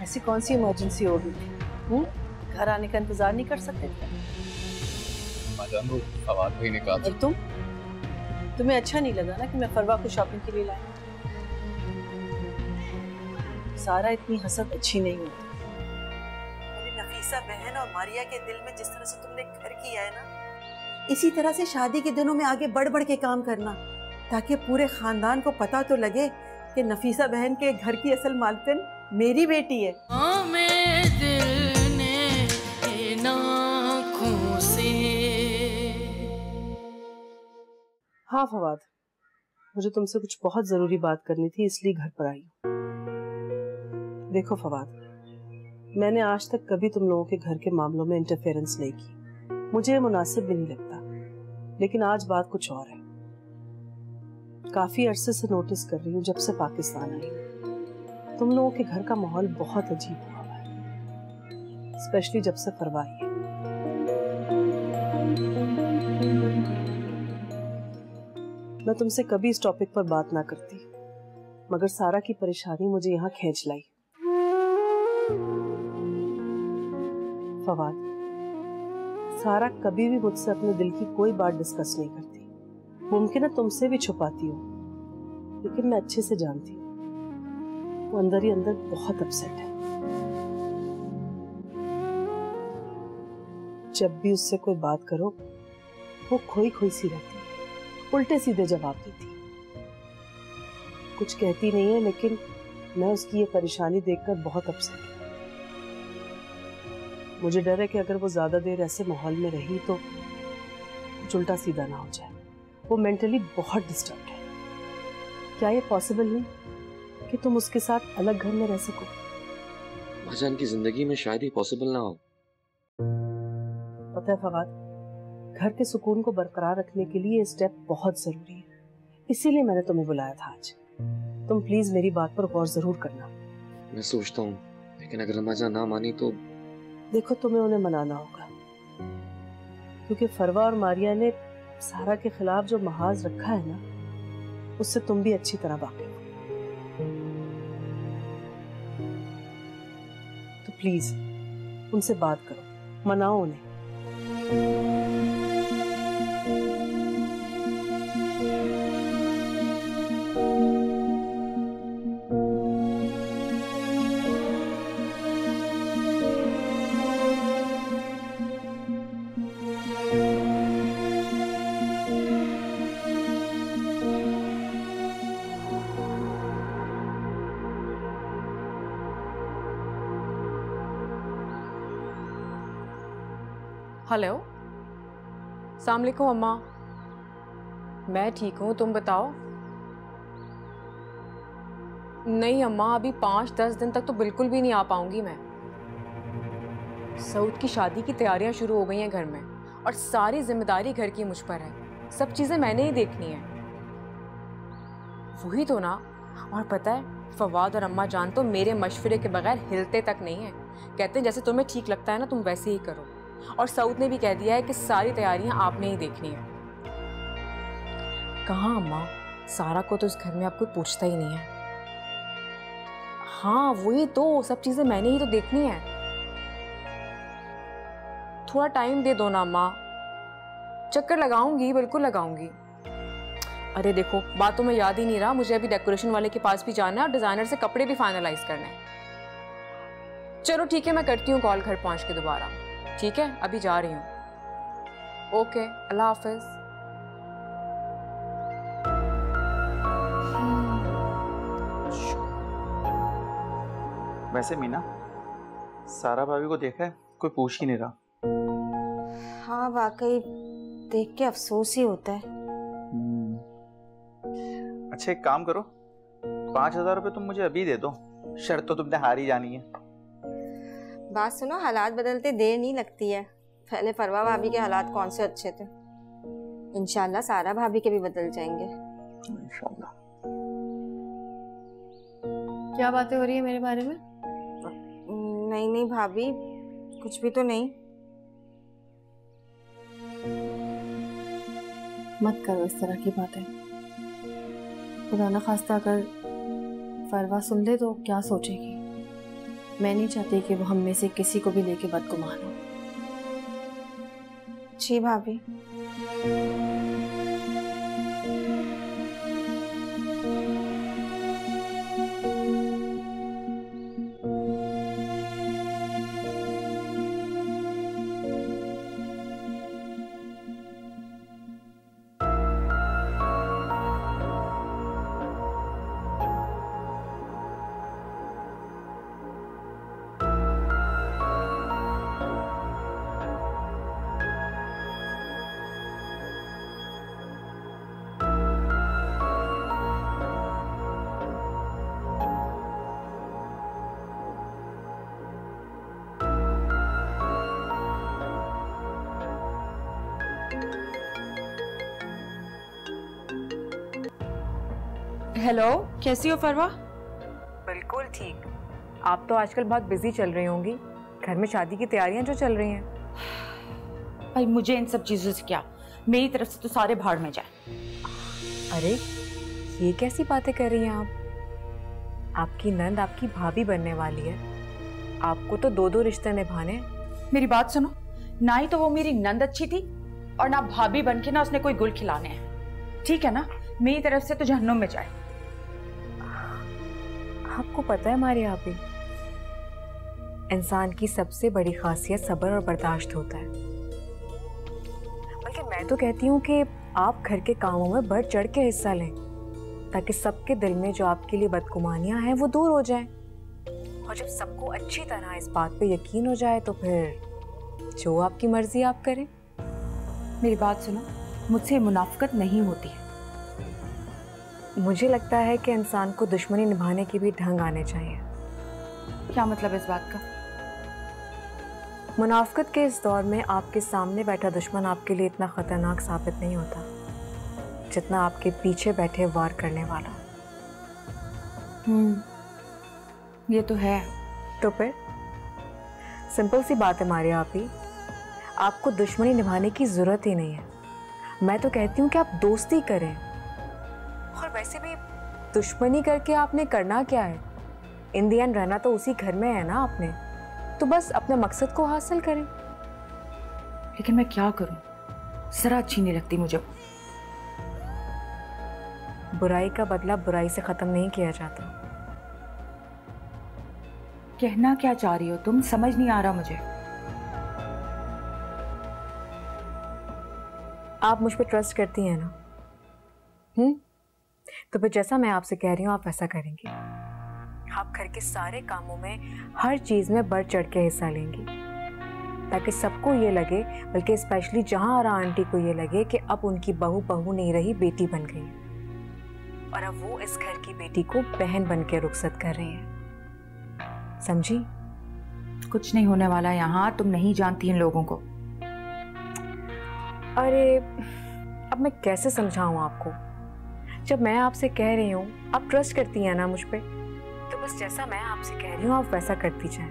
ऐसी कौन सी इमरजेंसी होगी? घर आने का इंतजार नहीं कर सकते थे? माजान वो फवाद भाई ने कहा। और तुम्हें अच्छा नहीं लगा ना कि मैं फरवा को शॉपिंग के लिए लाई? सारा इतनी हसद अच्छी नहीं होती। नफीसा बहन और मारिया के दिल में जिस तरह से तुमने घर किया है ना, इसी तरह से शादी के दिनों में आगे बढ़ बढ़ के काम करना, ताकि पूरे खानदान को पता तो लगे कि नफीसा बहन के घर की असल मालकिन मेरी बेटी है। हाँ फवाद, मुझे तुमसे कुछ बहुत जरूरी बात करनी थी, इसलिए घर पर आई हूँ। देखो फवाद, मैंने आज तक कभी तुम लोगों के घर के मामलों में इंटरफेरेंस नहीं की, मुझे मुनासिब भी नहीं लगता, लेकिन आज बात कुछ और है। काफी अरसे से नोटिस कर रही हूँ जब से पाकिस्तान आई हूँ, तुम लोगों के घर का माहौल बहुत अजीब हुआ है, स्पेशली जब से फरवा आई है। मैं तुमसे कभी इस टॉपिक पर बात ना करती, मगर सारा की परेशानी मुझे यहाँ खींच लाई। फवाद, सारा कभी भी मुझसे अपने दिल की कोई बात डिस्कस नहीं करती, मुमकिन है तुमसे भी छुपाती हो, लेकिन मैं अच्छे से जानती हूँ वो अंदर ही अंदर बहुत अपसेट है। जब भी उससे कोई बात करो वो खोई खोई सी रहती है, उल्टे सीधे जवाब देती, कुछ कहती नहीं है, लेकिन मैं उसकी ये परेशानी देखकर बहुत अपसेट हूँ। मुझे डर है कि अगर वो ज्यादा देर ऐसे माहौल में रही तो कुछ उल्टा सीधा ना हो जाए। वो मेंटली बहुत डिस्टर्ब्ड है। क्या ये पॉसिबल नहीं कि तुम उसके साथ अलग घर में रह सको? माजान की जिंदगी में शायद ही पॉसिबल ना हो। पता है फवाद, घर के सुकून को बरकरार रखने के लिए ये स्टेप बहुत जरूरी है, इसीलिए मैंने तुम्हें बुलाया था आज। तुम प्लीज मेरी बात पर गौर जरूर करना। मैं सोचता हूँ, लेकिन अगर माजान ना मानी तो? देखो, तुम्हें उन्हें मनाना होगा, क्योंकि फरवा और मारिया ने सारा के खिलाफ जो महाज रखा है ना, उससे तुम भी अच्छी तरह वाकिफ हो। तो प्लीज उनसे बात करो, मनाओ उन्हें। हेलो, अस्सलाम वालेकुम अम्मा। मैं ठीक हूँ, तुम बताओ। नहीं अम्मा, अभी 5-10 दिन तक तो बिल्कुल भी नहीं आ पाऊंगी मैं। सऊद की शादी की तैयारियां शुरू हो गई हैं घर में, और सारी जिम्मेदारी घर की मुझ पर है। सब चीजें मैंने ही देखनी है। वही तो ना। और पता है, फवाद और अम्मा जान तो मेरे मशवरे के बगैर हिलते तक नहीं है। कहते हैं जैसे तुम्हें ठीक लगता है ना, तुम वैसे ही करो। और सऊद ने भी कह दिया है कि सारी तैयारियां आपने ही देखनी है। कहाँ अम्मा, सारा को तो इस घर में आप कोई पूछता ही नहीं है। हाँ वही तो, सब चीजें मैंने ही तो देखनी है। थोड़ा टाइम दे दो ना अम्मा। चक्कर लगाऊंगी, बिल्कुल लगाऊंगी। अरे देखो, बातों में याद ही नहीं रहा, मुझे अभी डेकोरेशन वाले के पास भी जाना है और डिजाइनर से कपड़े भी फाइनलाइज करने हैं। चलो ठीक है, मैं करती हूँ कॉल घर पहुंच के दोबारा। ठीक है, अभी जा रही हूँ। ओके, अल्लाह हाफिज। वैसे मीना, सारा भाभी को देखा है, कोई पूछ ही नहीं रहा। हाँ वाकई देख के अफसोस ही होता है। अच्छा एक काम करो, 5,000 रुपये तुम मुझे अभी दे दो, शर्त तो तुमने हार ही जानी है। बात सुनो, हालात बदलते देर नहीं लगती है। पहले फरवा भाभी के हालात कौन से अच्छे थे, इंशाल्लाह सारा भाभी के भी बदल जाएंगे। इंशाल्लाह। क्या बातें हो रही है मेरे बारे में? नहीं नहीं भाभी, कुछ भी तो नहीं। मत करो इस तरह की बातें। खुदा न खास्ता अगर फरवा सुन ले तो क्या सोचेगी? मैं नहीं चाहती कि वो हम में से किसी को भी लेके बदगुमान हो। जी भाभी। हेलो, कैसी हो फरवा? बिल्कुल ठीक। आप तो आजकल बहुत बिजी चल रही होंगी, घर में शादी की तैयारियां जो चल रही हैं। भाई मुझे इन सब चीजों से क्या, मेरी तरफ से तो सारे भाड़ में जाए। अरे ये कैसी बातें कर रही हैं आप? आपकी नंद आपकी भाभी बनने वाली है, आपको तो दो दो रिश्ते निभाने हैं। मेरी बात सुनो, ना ही तो वो मेरी नंद अच्छी थी और ना भाभी बन के ना उसने कोई गुल खिलाने हैं। ठीक है ना, मेरी तरफ से तो जहन्नुम में जाए। आपको पता है मारिया भाभी, इंसान की सबसे बड़ी खासियत सब्र और बर्दाश्त होता है। बल्कि मैं तो कहती हूँ कि आप घर के कामों में बढ़ चढ़ के हिस्सा लें, ताकि सबके दिल में जो आपके लिए बदगुमानियां हैं वो दूर हो जाएं। और जब सबको अच्छी तरह इस बात पे यकीन हो जाए तो फिर जो आपकी मर्जी आप करें। मेरी बात सुनो, मुझसे मुनाफिकत नहीं होती है। मुझे लगता है कि इंसान को दुश्मनी निभाने के भी ढंग आने चाहिए। क्या मतलब इस बात का? मुनाफिकत के इस दौर में आपके सामने बैठा दुश्मन आपके लिए इतना खतरनाक साबित नहीं होता जितना आपके पीछे बैठे वार करने वाला। ये तो है। तो फिर सिंपल सी बात है मारिया आपी, आपको दुश्मनी निभाने की जरूरत ही नहीं है। मैं तो कहती हूँ कि आप दोस्ती करें। और वैसे भी दुश्मनी करके आपने करना क्या है? इन दी एंड रहना तो उसी घर में है ना आपने, तो बस अपने मकसद को हासिल करें। लेकिन मैं क्या करूं, जरा अच्छी नहीं लगती मुझे। बुराई का बदला बुराई से खत्म नहीं किया जाता। कहना क्या चाह रही हो तुम, समझ नहीं आ रहा मुझे। आप मुझ पर ट्रस्ट करती हैं ना? तो फिर जैसा मैं आपसे कह रही हूँ आप वैसा करेंगी। आप घर के सारे कामों में, हर चीज में बढ़ चढ़ के हिस्सा लेंगी, ताकि सबको ये लगे, बल्कि स्पेशली जहां आरा आंटी को ये लगे कि अब उनकी बहू बहू नहीं रही, बेटी बन गई और अब वो इस घर की बेटी को बहन बन के रुखसत कर रही है। समझी? कुछ नहीं होने वाला यहाँ, तुम नहीं जानती इन लोगों को। अरे अब मैं कैसे समझाऊं आपको? जब मैं आपसे कह रही हूँ आप ट्रस्ट करती हैं ना मुझ पे, तो बस जैसा मैं आपसे कह रही हूँ आप वैसा करती जाएं।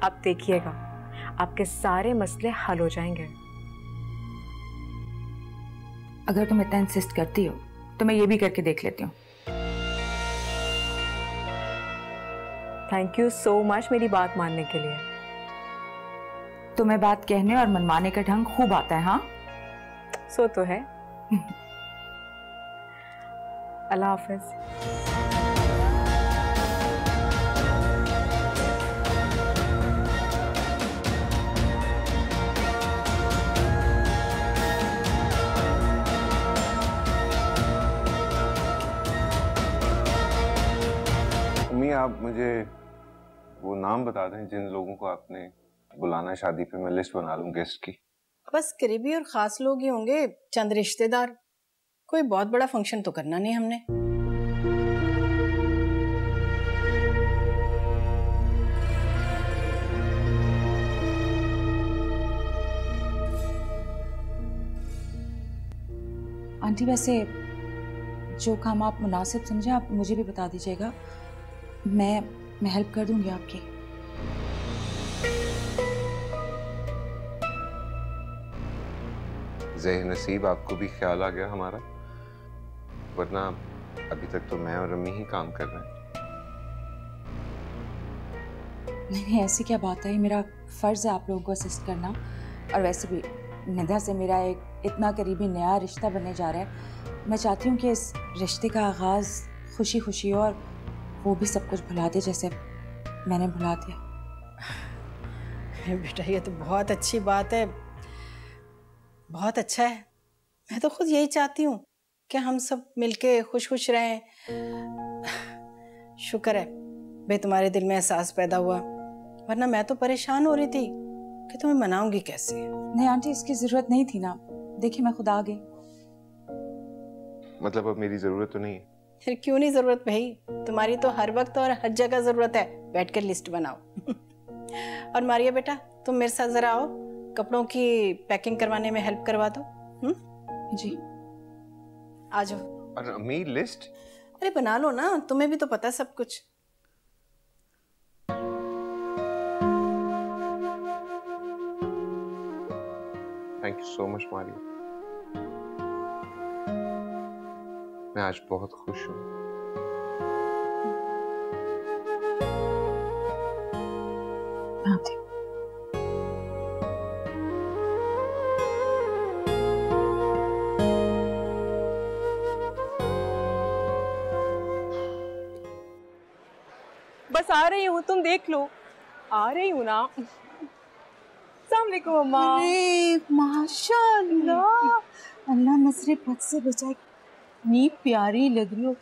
आप देखिएगा आपके सारे मसले हल हो जाएंगे। अगर तुम इतना इंसिस्ट करती हो तो मैं ये भी करके देख लेती हूँ। थैंक यू सो मच मेरी बात मानने के लिए। तुम्हें बात कहने और मनवाने का ढंग खूब आता है। हाँ सो तो है। अल्लाह हाफिज। अम्मी आप मुझे वो नाम बता दें जिन लोगों को आपने बुलाना है शादी पे, मैं लिस्ट बना लूं गेस्ट की। बस करीबी और खास लोग ही होंगे, चंद रिश्तेदार। कोई बहुत बड़ा फंक्शन तो करना नहीं हमने। आंटी वैसे जो काम आप मुनासिब समझे आप मुझे भी बता दीजिएगा, मैं हेल्प कर दूंगी आपकी। ज़ेह नसीब आपको भी ख्याल आ गया हमारा, वरना अभी तक तो मैं और अम्मी ही काम कर रहे हैं। नहीं, ऐसी क्या बात है, मेरा फ़र्ज़ है आप लोगों को असिस्ट करना। और वैसे भी निदा से मेरा एक इतना करीबी नया रिश्ता बनने जा रहा है। मैं चाहती हूँ कि इस रिश्ते का आगाज़ खुशी खुशी हो और वो भी सब कुछ भुला दे जैसे मैंने भुला दिया। बेटा ये तो बहुत अच्छी बात है, बहुत अच्छा है। मैं तो खुद यही चाहती हूँ कि हम सब मिलके खुश खुश रहें। शुक्र है भाई तुम्हारे दिल में एहसास पैदा हुआ, वरना मैं तो परेशान हो रही थी कि तुम्हें मनाऊंगी कैसे। नहीं आंटी, इसकी ज़रूरत नहीं थी ना। देखिए मैं खुद आ गई। मतलब अब मेरी जरूरत तो नहीं है? फिर क्यों नहीं जरूरत भाई, तुम्हारी तो हर वक्त और हर जगह जरूरत है। बैठ कर लिस्ट बनाओ। और मारिया बेटा तुम मेरे साथ जरा आओ, कपड़ों की पैकिंग करवाने में हेल्प करवा दो। जी आ जाओ। और अम्मी लिस्ट? अरे बना लो ना, तुम्हें भी तो पता है सब कुछ। Thank you so much Maria, मैं आज बहुत खुश हूँ। बस आ रही हूँ, तुम देख लो। आ रही हूँ ना। अस्सलाम वालेकुम अम्मा। अरे माशाअल्लाह, अल्लाह नजरे बद से बचाए। इतनी प्यारी लग रही हो,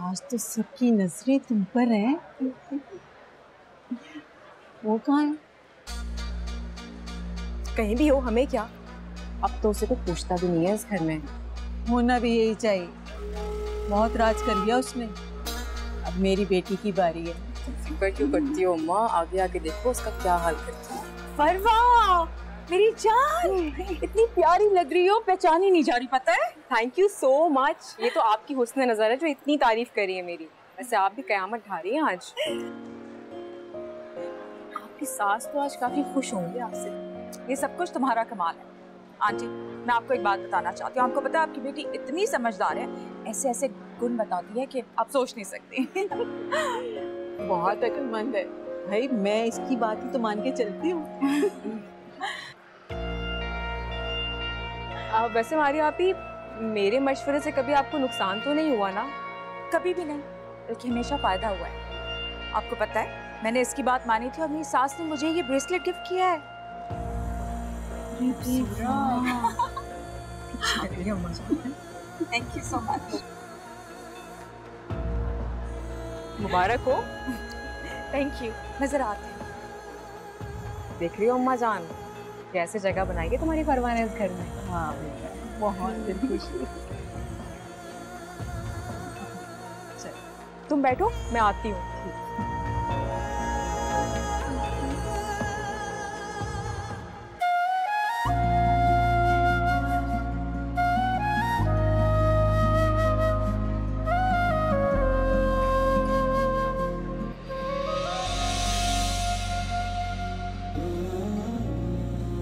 आज तो सबकी नजरें तुम पर हैं। वो कहाँ है? कहीं भी हो, हमें क्या। अब तो उसे कोई पूछता भी नहीं है इस घर में। होना भी यही चाहिए, बहुत राज कर लिया उसने, अब मेरी बेटी की बारी है। फिक्र क्यों करती हो अम्मा, आगे आगे देखो उसका क्या हाल करती है। फरवा मेरी जान, इतनी प्यारी लग रही हो, पहचान ही नहीं जा रही, पता है। Thank you so much. ये तो आपकी हुस्न नजर है जो इतनी तारीफ करी है मेरी। वैसे आप भी कयामत ढा रही हैं आज। आपकी सास तो आज काफी खुश होंगी आपसे। ये सब कुछ तुम्हारा कमाल है। आंटी मैं आपको एक बात बताना चाहती हूँ। आपको पता है आपकी बेटी इतनी समझदार है, ऐसे ऐसे गुण बताती है कि आप सोच नहीं सकती। बहुत अक्लमंद है भाई, मैं इसकी बात ही तो मान के चलती हूँ। वैसे मारिया आप ही, मेरे मशवरे से कभी आपको नुकसान तो नहीं हुआ ना? कभी भी नहीं, बल्कि हमेशा फायदा हुआ है। आपको पता है मैंने इसकी बात मानी थी और मेरी सास ने मुझे ये ब्रेसलेट गिफ्ट किया है। Thank you so much. मुबारक हो। Thank you. नजर आते हैं। देख रही हो अम्मा जान, कैसे जगह बनाएगी तुम्हारी परवान है इस घर में। हाँ बेटा, बहुत दिल खुशी। तुम बैठो, मैं आती हूँ।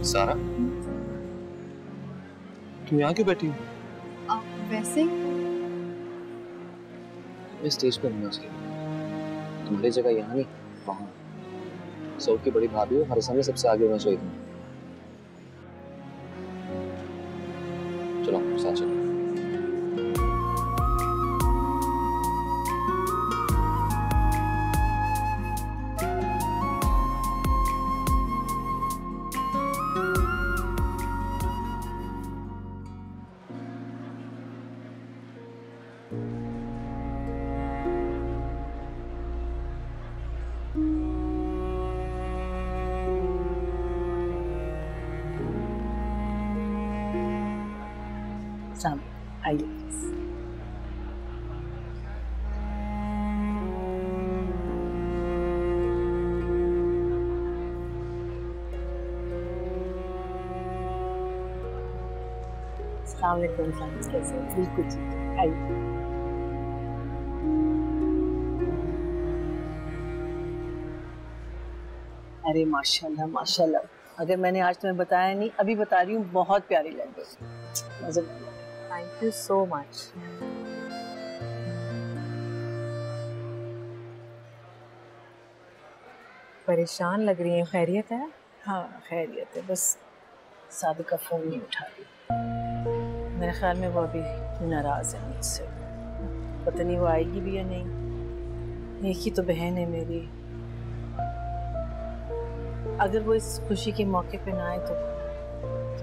सारा, तुम यहाँ क्यों बैठी हो? वैसे इस स्टेज पर नहीं चाहिए, तुम्हारी जगह यहाँ नहीं वहाँ। सौ की बड़ी भाभी हो, हर सामने सबसे आगे होना चाहिए तुम्हें। चलो साथ चलो। आइए। अस्सलाम वालेकुम, कैसे हो? बिल्कुल ठीक है, आइए। अरे माशाल्लाह माशाल्लाह, अगर मैंने आज तुम्हें बताया नहीं, अभी बता रही हूँ, बहुत प्यारी लग रही है। Thank you so much. परेशान लग रही हैं, खैरियत है? हाँ खैरियत है, बस सादिक का फ़ोन नहीं उठा रही। मेरे ख्याल में वो अभी नाराज़ है मुझसे, पता नहीं वो आएगी भी या नहीं। एक ही तो बहन है मेरी, अगर वो इस खुशी के मौके पे ना आए तो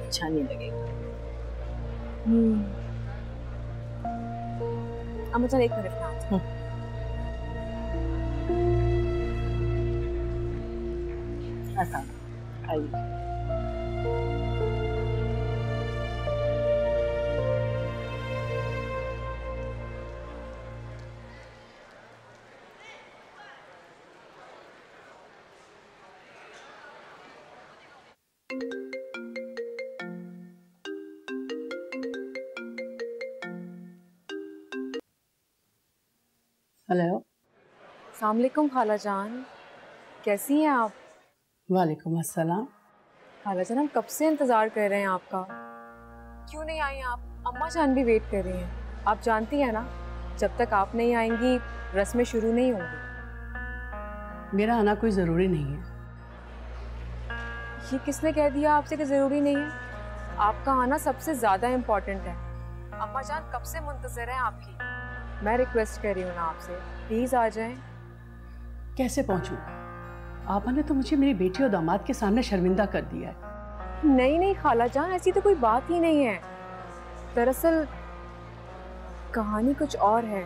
अच्छा नहीं लगेगा। अम्मा चल 1 मिनट में आती हूँ। आइए। हेलो। अस्सलाम वालेकुम खाला जान, कैसी हैं आप? वालेकुम अस्सलाम। खाला जान हम कब से इंतज़ार कर रहे हैं आपका, क्यों नहीं आई आप? अम्मा जान भी वेट कर रही हैं। आप जानती हैं ना, जब तक आप नहीं आएंगी रस्में शुरू नहीं होंगी। मेरा आना कोई ज़रूरी नहीं है। ये किसने कह दिया आपसे कि ज़रूरी नहीं है? आपका आना सबसे ज़्यादा इम्पोर्टेंट है। अम्मा जान कब से मुंतज़र हैं आपकी। मैं रिक्वेस्ट कर रही हूँ ना आपसे, प्लीज़ आ जाएं। कैसे पहुँचूँ? आपने तो मुझे मेरी बेटी और दामाद के सामने शर्मिंदा कर दिया है। नहीं नहीं खाला जान, ऐसी तो कोई बात ही नहीं है। दरअसल कहानी कुछ और है।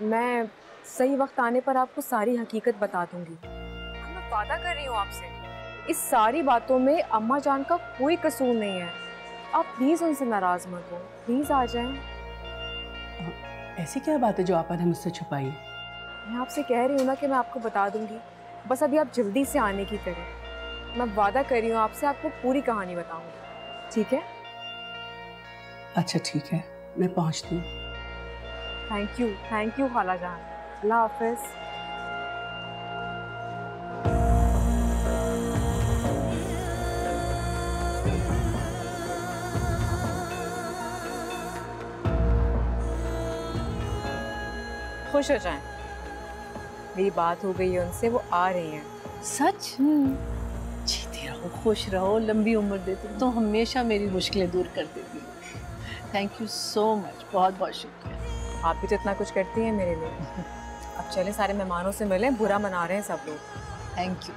मैं सही वक्त आने पर आपको सारी हकीकत बता दूंगी। मैं वादा कर रही हूँ आपसे, इस सारी बातों में अम्मा जान का कोई कसूर नहीं है। आप प्लीज़ उनसे नाराज़ मत हो, प्लीज़ आ जाएं। ऐसी क्या बात है जो आपने मुझसे छुपाई? मैं आपसे कह रही हूँ ना कि मैं आपको बता दूंगी, बस अभी आप जल्दी से आने की करें। मैं वादा कर रही हूँ आपसे, आपको पूरी कहानी बताऊंगी, ठीक है? अच्छा ठीक है, मैं पहुँचती हूँ। थैंक यू खाला जान। अल्लाह हाफिज़। खुश हो जाएं, मेरी बात हो गई है उनसे, वो आ रही हैं। सच? जीती रहो, खुश रहो, लंबी उम्र देती, तो हमेशा मेरी मुश्किलें दूर कर देती हो। थैंक यू सो मच, बहुत बहुत शुक्रिया। आप भी तो इतना कुछ करती हैं मेरे लिए। अब चले सारे मेहमानों से मिलें, बुरा मना रहे हैं सब लोग। Thank you.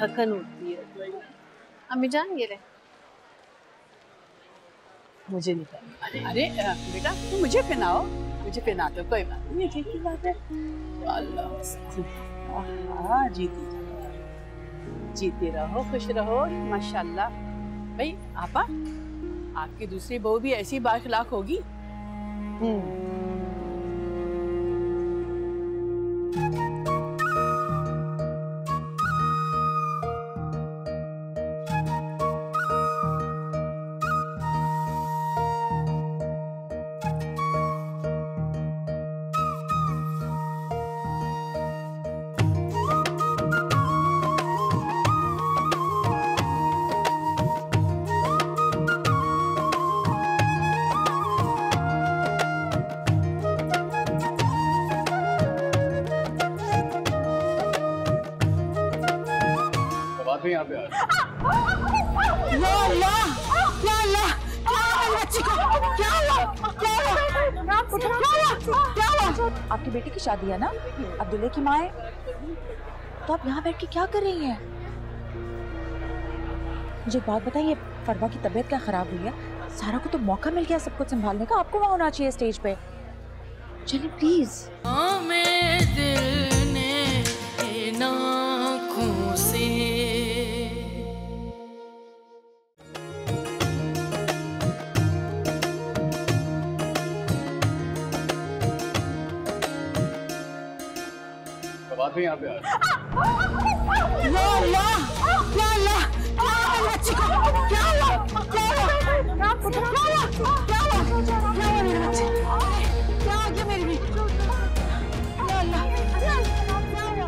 थकन उठती है। अम्मी जान ये ले। मुझे नहीं पहनना। अरे बेटा तुम मुझे पहनाओ, मुझे पहना दो, कोई बात नहीं, ठीक की बात है। अल्लाह जीती रहो, खुश रहो, माशाल्लाह। भाई आपा, आपकी दूसरी बहू भी ऐसी बाखलाक होगी। फवाद भी यहाँ पे आ रहा है। या अल्लाह, या अल्लाह, क्या हुआ बच्ची को? क्या हुआ? क्या हुआ? क्या हुआ? आपकी बेटी की शादी है ना? अब दूल्हे की माँ है, तो आप यहाँ बैठ के क्या कर रही हैं? मुझे एक बात बताइए, फरवा की तबीयत क्या खराब हुई है? सारा को तो मौका मिल गया सब कुछ संभालने का, आपको वहाँ होना चाहिए स्टेज पे। चलिए प्लीज। फवाद भी यहाँ पे आ रहा है। या अल्लाह, या अल्लाह, क्या हुआ बच्ची को? क्या हुआ? क्या हुआ? क्या हुआ? क्या हुआ? क्या हुआ मेरे बच्चे? क्या आ गया मेरी बेटी? या अल्लाह, क्या हुआ?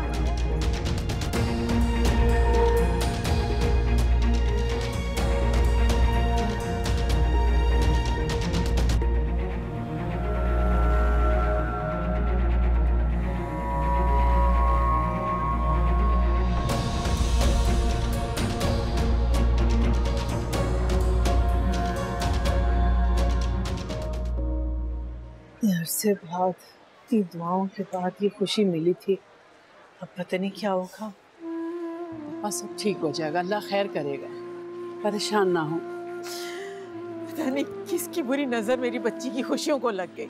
से बाद इतनी दुआओं के बाद ये खुशी मिली थी, अब पता नहीं क्या होगा। पापा सब ठीक हो जाएगा, अल्लाह खैर करेगा, परेशान ना हो। पता नहीं किसकी बुरी नजर मेरी बच्ची की खुशियों को लग गई।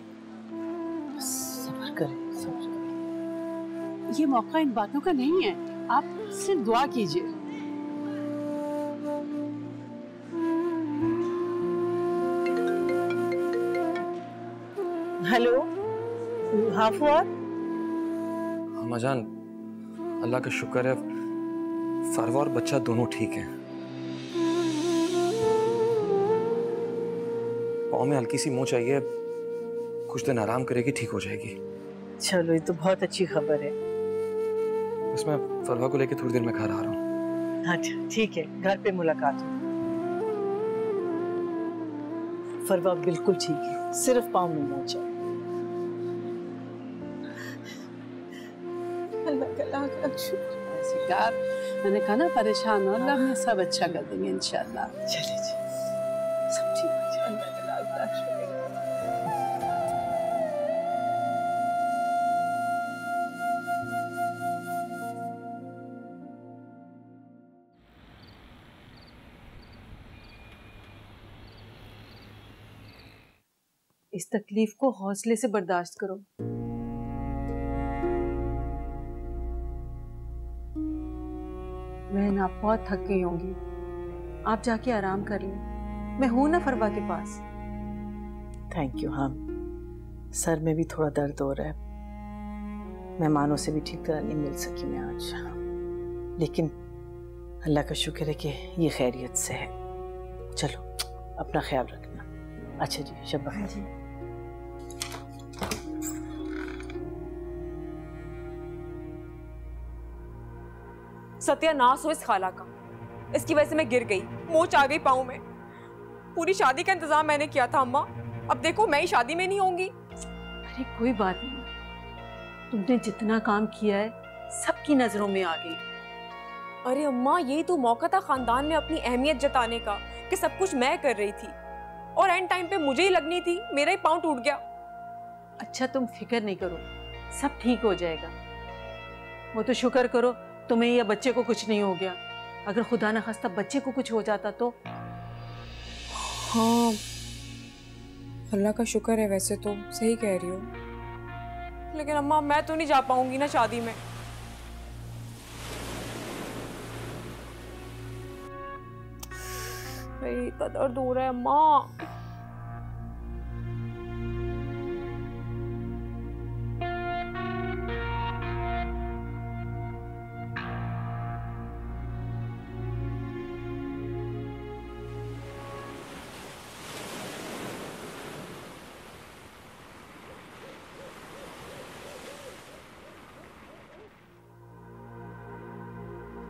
सब्र करें, सब्र करें। ये मौका इन बातों का नहीं है, आप सिर्फ दुआ कीजिए। हेलो, हाँ फुआद। अम्मा जान, अल्लाह का शुक्र है फरवा और बच्चा दोनों ठीक हैं। पाँव में हल्की सी मोच आई है, कुछ दिन आराम करेगी, ठीक हो जाएगी। चलो, ये तो बहुत अच्छी खबर है। बस मैं फरवा को लेकर थोड़ी देर में घर आ रहा हूँ। अच्छा ठीक है, घर पे मुलाकात हो। फरवा बिल्कुल ठीक है, सिर्फ पाँव में मोच है। मैंने कहा ना परेशान हो, अल्लाह में सब अच्छा कर देंगे इंशाल्लाह। चले जी, सब ठीक हो जाएगा। इस तकलीफ को हौसले से बर्दाश्त करो। बहन, आप बहुत थक गई होंगी, आप जाके आराम कर लें, मैं हूं ना फरवा के पास। Thank you. हाँ, सर में भी थोड़ा दर्द हो रहा है, मेहमानों से भी ठीक तरह नहीं मिल सकी मैं आज, लेकिन अल्लाह का शुक्र है कि ये खैरियत से है। चलो, अपना ख्याल रखना। अच्छा जी, शब बखैर जी। सत्यानाश हो इस खाला का, इसकी वजह से मैं गिर गई, मोच आ गई पाँव में। पूरी शादी का इंतजाम मैंने किया था अम्मा, अब देखो मैं ही शादी में नहीं होंगी। अरे कोई बात नहीं, तुमने जितना काम किया है सबकी नजरों में आ गई। अरे अम्मा, यही तो मौका था खानदान में अपनी अहमियत जताने का कि सब कुछ मैं कर रही थी, और एंड टाइम पे मुझे ही लगनी थी, मेरा ही पाँव टूट गया। अच्छा तुम फिक्र नहीं करो, सब ठीक हो जाएगा। वो तो शुक्र करो तुम्हें या बच्चे को कुछ नहीं हो गया, अगर खुदा न खास्ता बच्चे को कुछ हो जाता तो। हाँ, अल्लाह का शुक्र है, वैसे तो सही कह रही हो, लेकिन अम्मा मैं तो नहीं जा पाऊंगी ना शादी में। मेरी इतना दर्द हो रहा है अम्मा।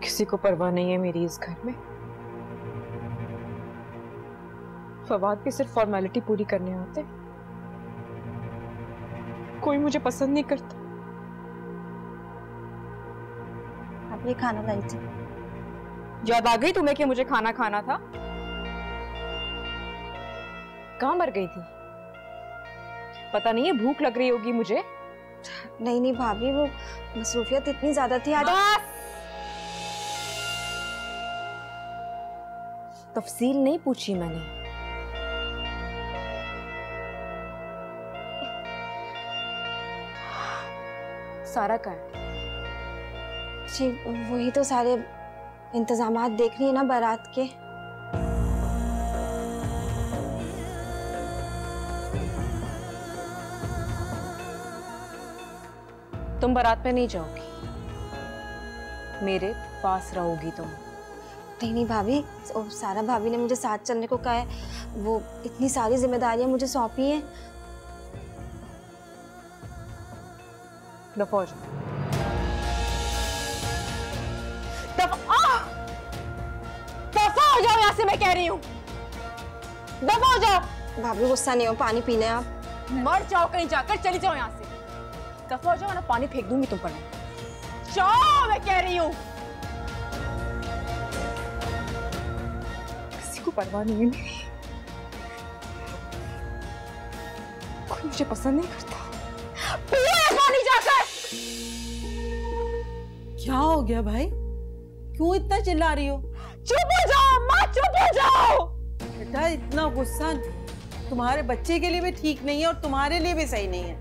किसी को परवाह नहीं है मेरी इस घर में। फवाद भी सिर्फ फॉर्मेलिटी पूरी करने आते, कोई मुझे पसंद नहीं करता। आप ये खाना लाई थी। याद आ गई तुम्हें कि मुझे खाना खाना था? कहाँ मर गई थी? पता नहीं है, भूख लग रही होगी मुझे। नहीं भाभी, वो मसरूफियत इतनी ज्यादा थी आज। तफसील नहीं पूछी मैंने। सारा का है? जी वही तो सारे इंतजामात देख रही है ना बारात के। तुम बारात में नहीं जाओगी, मेरे पास रहोगी तुम। नहीं भाभी, सारा भाभी ने मुझे साथ चलने को कहा है। वो इतनी सारी जिम्मेदारियां मुझे सौंपी हैं। दफा हो जाओ। दफा हो जाओ यहाँ से, मैं कह रही हूँ। दफा हो जाओ। भाभी गुस्सा नहीं हो, पानी पी लें आप। मर जाओ कहीं जाकर, चली जाओ यहाँ से। दफा हो जाओ ना, पानी फेंक दूंगी तुम पर। जाओ, मैं कह रही हूँ। किसी को परवाह नहीं है मेरी। कोई मुझे पसंद नहीं करता। पियो पानी जाकर। क्या हो गया भाई? क्यों इतना चिल्ला रही हो? चुप हो जाओ अम्मा, चुप हो जाओ। बेटा इतना गुस्सा तुम्हारे बच्चे के लिए भी ठीक नहीं है और तुम्हारे लिए भी सही नहीं है।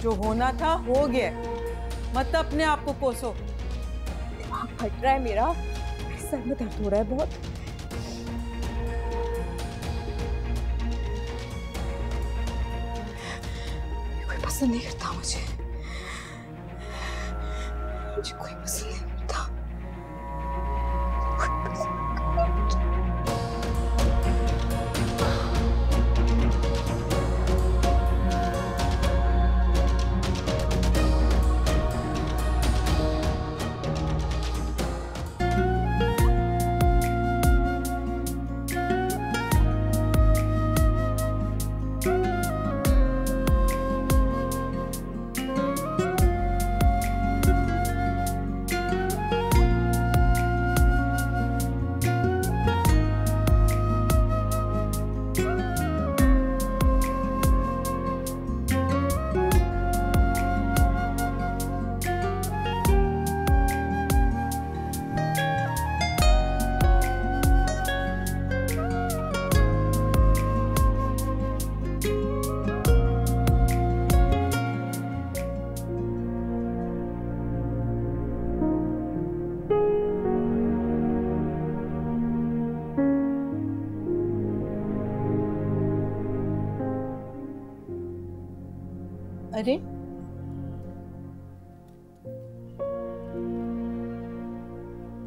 जो होना था हो गया, मत अपने आप को कोसो। दिमाग फट रहा है मेरा, सर में दर्द हो रहा है बहुत। कोई पसंद नहीं करता मुझे कोई पसंद नहीं करता। कोई पसंद नहीं करता। अरे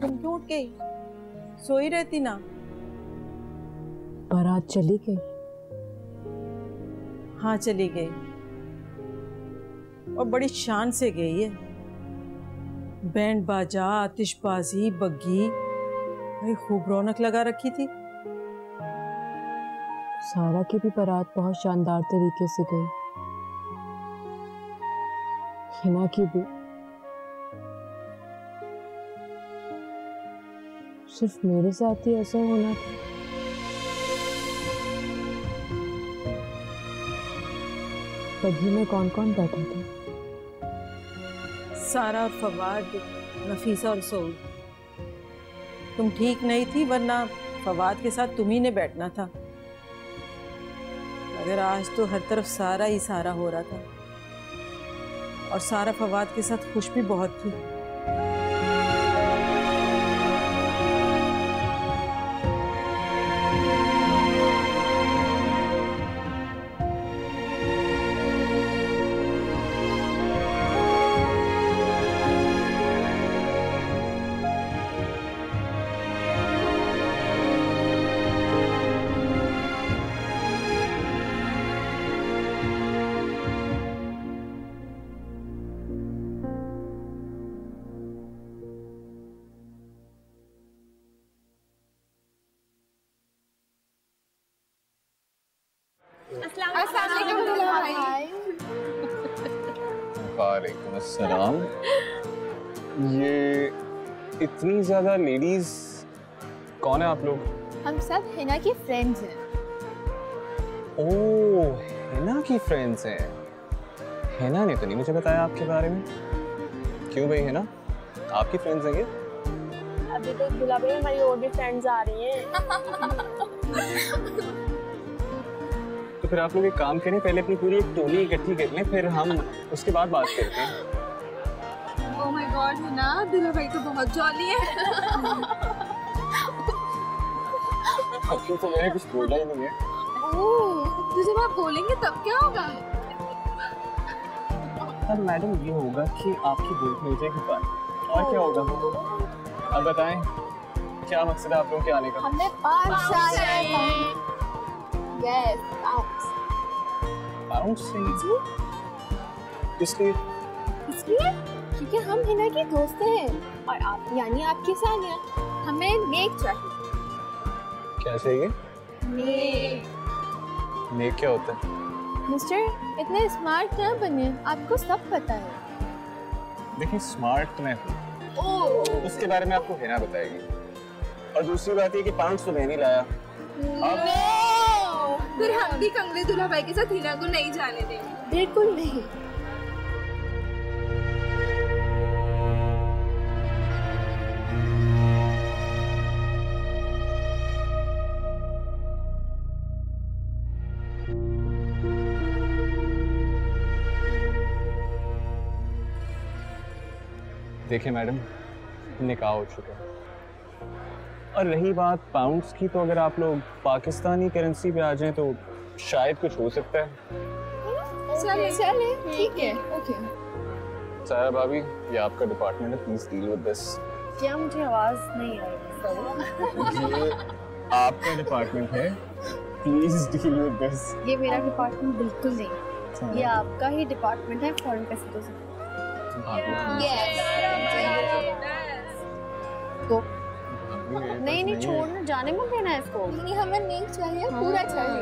तुम क्यों उठ गई? सोई रहती ना। बारात चली गई? हाँ चली गई, और बड़ी शान से गई है। बैंड बाजा, आतिशबाजी, बग्गी, भाई खूब रौनक लगा रखी थी। सारा की भी बारात बहुत शानदार तरीके से गई, हिना की भी। सिर्फ मेरे साथ ही ऐसा होना था। बग्गी में कौन कौन बैठा था? सारा और फवाद, नफीसा और सोल। तुम ठीक नहीं थी, वरना फवाद के साथ तुम्ही ने बैठना था। मगर आज तो हर तरफ सारा ही सारा हो रहा था, और सारा फवाद के साथ खुश भी बहुत थी। वालेकुम अस्सलाम। ये इतनी ज्यादा लेडीज, कौन है आप लोग? हम सब हिना की फ्रेंड्स हैं। ओह, हिना की फ्रेंड्स हैं। हिना ने तो नहीं मुझे बताया आपके बारे में। क्यों भाई हिना, आपकी फ्रेंड्स हैं क्या? अभी तो दुला भाई हमारी और भी फ्रेंड्स आ रही हैं। तो फिर आप लोग एक काम करें, पहले अपनी पूरी एक टोली इकट्ठी कर लें, फिर हम उसके बाद बात करते हैं। ओह माय गॉड हिना, दुला भाई तो बहुत जॉली है। अभी तो मैंने कुछ बोला ही नहीं है। ओह, तो जब आप बोलेंगे तब क्या होगा? अब मैडम ये होगा कि आपकी बुक मिल जाएगी बात, और क्या होगा? अब बताएं क्या मकसद है आप लोगों के आने का? हमने 5 चाहिए। यस, पाउंड चाहिए। इसलिए क्योंकि हम हिना की दोस्त हैं और आप यानी आपकी सानिया, हमें नेक चाहिए। क्या चाहिए? नेक। नेक क्या होता है? मिस्टर, इतने स्मार्ट ना बने, आपको सब पता है। देखिए स्मार्ट तो मैं हूँ, उसके बारे में आपको हिना बताएगी। और दूसरी बात ये कि पाउंड तो मैं नहीं लाया। फिर हम भी कंगले दुल्हा भाई के साथ हिना को नहीं जाने देंगे। बिल्कुल नहीं। देखिए मैडम, निकाह हो चुका है। और रही बात पाउंड्स की, तो अगर आप लोग पाकिस्तानी करेंसी पे आ जाएं तो शायद कुछ हो सकता है। चले ठीक है, ओके। सारा भाभी, ये आपका डिपार्टमेंट है, प्लीज डील विद दिस। क्या मुझे आवाज नहीं आई? ये आपका डिपार्टमेंट है, प्लीज डील विद दिस। ये मेरा डिपार्टमेंट बिल्कुल नहीं, ये आपका ही डिपार्टमेंट है फॉरेन पैसेंजर्स से। तो नहीं छोड़ना, जाने मत देना इसको। नहीं, हमें नहीं चाहिए, पूरा चाहिए।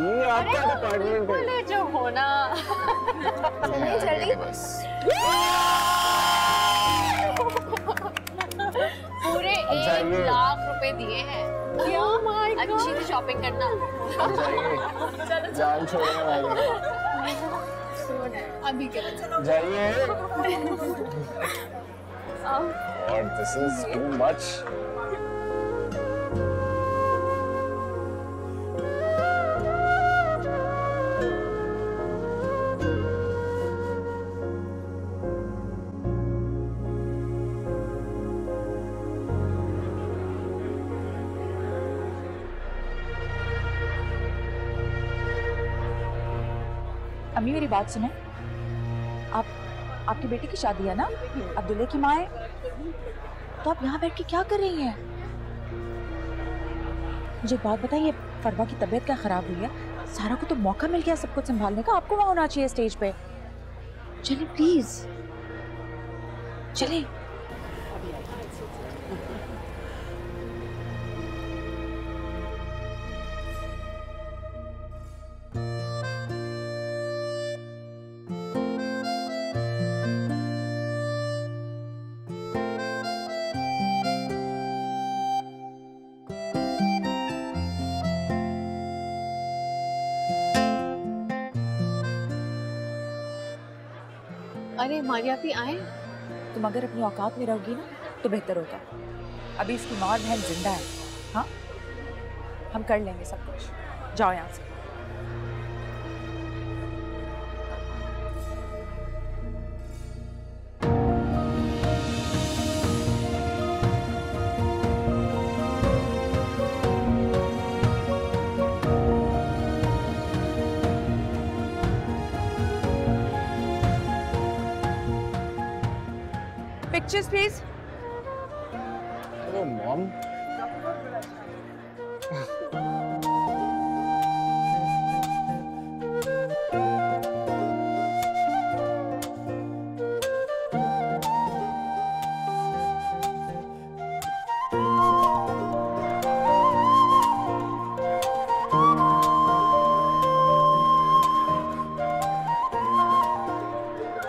ये आपका डिपार्टमेंट है। बोले जो होना। चलिए पूरे 1 लाख रुपए दिए हैं। अच्छी से शॉपिंग करना। जान छोड़ने वाले अभी के जाइए। और दिस इज टू मच। अम्मी मेरी बात सुने, आपकी बेटी की शादी है ना, अब दूल्हे की माँ है, तो आप यहाँ बैठ के क्या कर रही हैं? मुझे एक बात बताइए, फरवा की तबीयत क्या खराब हुई है? सारा को तो मौका मिल गया सब कुछ संभालने का, आपको वहाँ होना चाहिए स्टेज पे। चलिए प्लीज चलिए। अरे मारिया भी आए। तुम अगर अपनी औकात में रहोगी ना तो बेहतर होगा। अभी इसकी माँ और बहन जिंदा है। हाँ, हम कर लेंगे सब कुछ। जाओ यहाँ से। Pictures, please. Hello, Mom.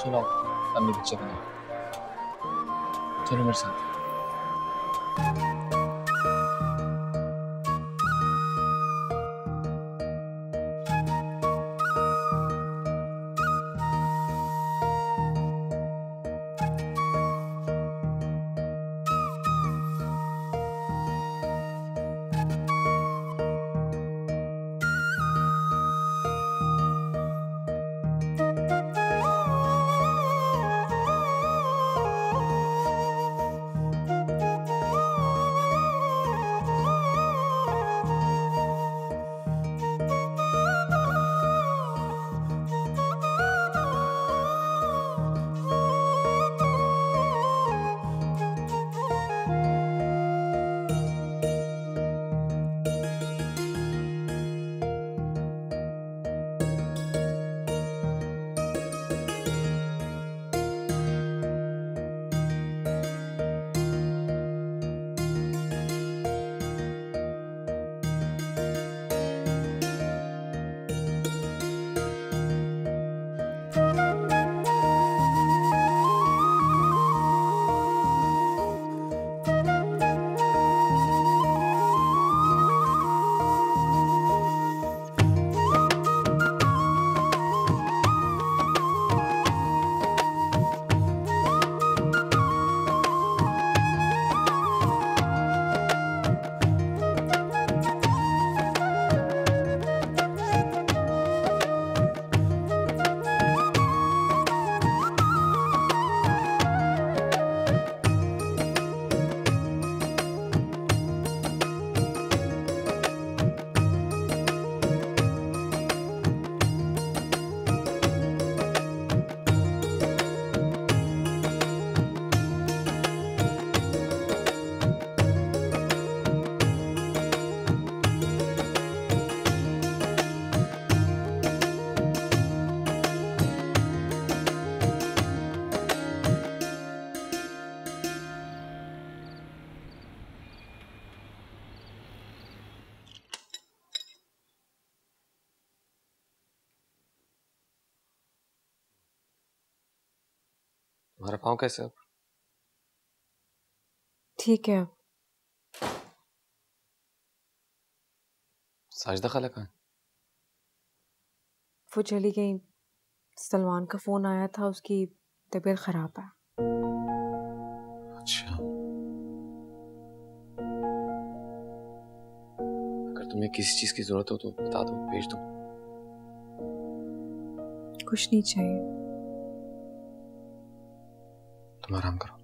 चलो, अम्मी पिक्चर बनाओ। चलो मेरे साथ। तुम्हारा पाँव कैसे है? ठीक है। साजिदा खाला कहाँ है? वो चली गई। सलमान का फोन आया था, उसकी तबीयत खराब है। अच्छा, अगर तुम्हें किसी चीज की जरूरत हो तो बता दो, भेज दो। कुछ नहीं चाहिए। तुम आराम करो।